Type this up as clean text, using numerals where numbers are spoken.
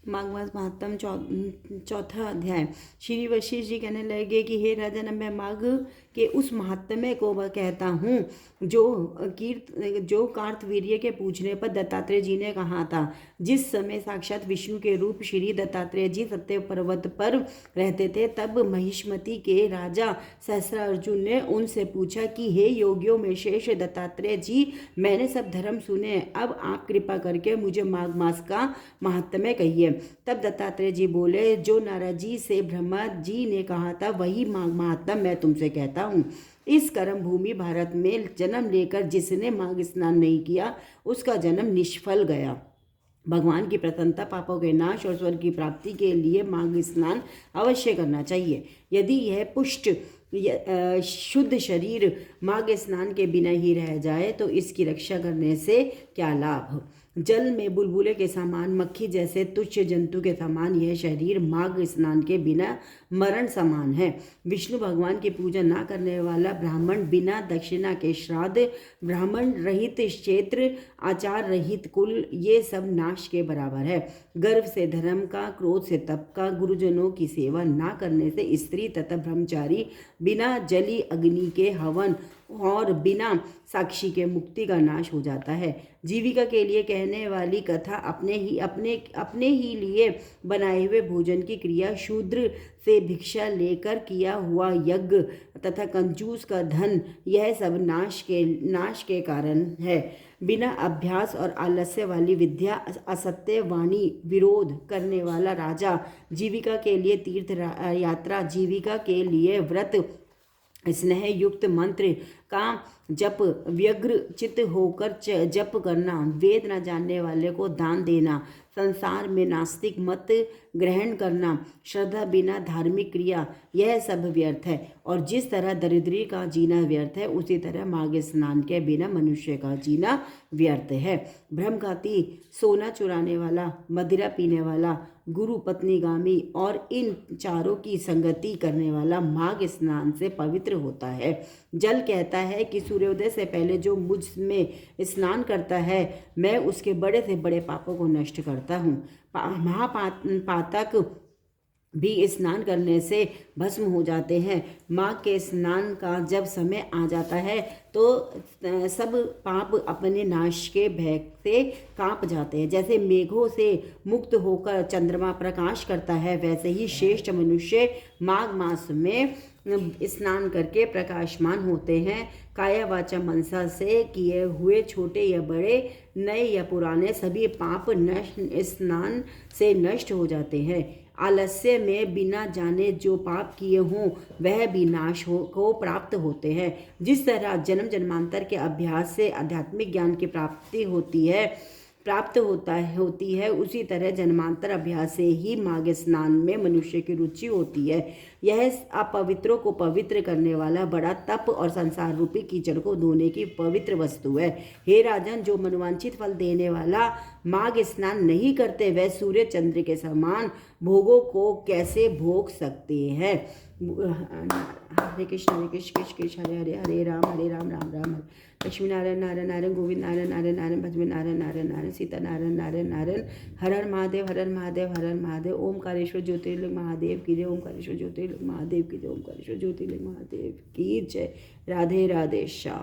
माघ मास महात्म चौथा अध्याय। श्री वशिष्ठ जी कहने लगे कि हे राजन, मैं माघ के उस महात्म्य को वह कहता हूँ जो कार्तवीर्य के पूछने पर दत्तात्रेय जी ने कहा था। जिस समय साक्षात विष्णु के रूप श्री दत्तात्रेय जी सत्य पर्वत पर रहते थे, तब महिष्मति के राजा सहस्रार्जुन ने उनसे पूछा कि हे योगियों में श्रेष्ठ दत्तात्रेय जी, मैंने सब धर्म सुने, अब आप कृपा करके मुझे माघ मास का महात्म्य कहिए। तब दत्तात्रेय जी बोले, जो नारद जी से ब्रह्मा जी ने कहा था वही माघ महात्म्य मैं तुमसे कहता हूँ। इस कर्म भूमि भारत में जन्म लेकर जिसने माघ स्नान नहीं किया, उसका जन्म निष्फल गया। भगवान की प्रसन्नता, पापों के नाश और स्वर्ग की प्राप्ति के लिए माघ स्नान अवश्य करना चाहिए। यदि यह पुष्ट शुद्ध शरीर माघ स्नान के बिना ही रह जाए तो इसकी रक्षा करने से क्या लाभ। जल में बुलबुले के समान, मक्खी जैसे तुच्छ जंतु के समान यह शरीर माघ स्नान के बिना मरण समान है। विष्णु भगवान की पूजा न करने वाला ब्राह्मण बिना दक्षिणा के श्राद्ध, ब्राह्मण रहित क्षेत्र, आचार रहित कुल, ये सब नाश के बराबर है। गर्व से धर्म का, क्रोध से तप का, गुरुजनों की सेवा न करने से स्त्री तथा ब्रह्मचारी, बिना जली अग्नि के हवन और बिना साक्षी के मुक्ति का नाश हो जाता है। जीविका के लिए कहने वाली कथा अपने ही लिए बनाए हुए भोजन की क्रिया, शूद्र से भिक्षा लेकर किया हुआ यज्ञ तथा कंजूस का धन, यह सब नाश के कारण है। बिना अभ्यास और आलस्य वाली विद्या, असत्य वाणी, विरोध करने वाला राजा, जीविका के लिए तीर्थ यात्रा, जीविका के लिए व्रत, स्नेह युक्त मंत्र का जप, व्यग्र चित्त होकर जप करना, वेद न जानने वाले को दान देना, संसार में नास्तिक मत ग्रहण करना, श्रद्धा बिना धार्मिक क्रिया, यह सब व्यर्थ है। और जिस तरह दरिद्री का जीना व्यर्थ है, उसी तरह माघ स्नान के बिना मनुष्य का जीना व्यर्थ है। भ्रमघाती, सोना चुराने वाला, मदिरा पीने वाला, गुरु पत्नीगामी और इन चारों की संगति करने वाला माघ स्नान से पवित्र होता है। जल कहता है कि सूर्योदय से पहले जो मुझ में स्नान करता है, मैं उसके बड़े से बड़े पापों को नष्ट करता हूँ। महापातक भी स्नान करने से भस्म हो जाते हैं। माघ के स्नान का जब समय आ जाता है तो सब पाप अपने नाश के भय से कांप जाते हैं। जैसे मेघों से मुक्त होकर चंद्रमा प्रकाश करता है, वैसे ही श्रेष्ठ मनुष्य माघ मास में स्नान करके प्रकाशमान होते हैं। काया वाचा मनसा से किए हुए छोटे या बड़े, नए या पुराने, सभी पाप स्नान से नष्ट हो जाते हैं। आलस्य में बिना जाने जो पाप किए हों वह भी नाश को प्राप्त होते हैं। जिस तरह जन्म जन्मांतर के अभ्यास से आध्यात्मिक ज्ञान की प्राप्ति होती है, उसी तरह जन्मांतर अभ्यास से ही माघ स्नान में मनुष्य की रुचि होती है। यह अपवित्रों को पवित्र करने वाला बड़ा तप और संसार रूपी कीचड़ को धोने की पवित्र वस्तु है। हे राजन, जो मनवांछित फल देने वाला माघ स्नान नहीं करते, वह सूर्य चंद्र के समान भोगों को कैसे भोग सकते हैं। हरे कृष्ण कृष्ण कृष्ण हरे हरे, हरे राम राम राम लक्ष्मी नारायण नारायण नारायण, गोविंद नारायण नारायण नारायण, भजन नारायण नारायण नारायण, सीता नारायण नारायण नारायण। हर हर महादेव, हर हर महादेव, हर हर महादेव। ओमकारेश्वर ज्योतिर्लिंग महादेव की जय, ओमकारेश्वर ज्योतिर्लिंग महादेव की जय, ओमकारेश्वर ज्योतिर्लिंग महादेव की जय। राधे राधे श्याम।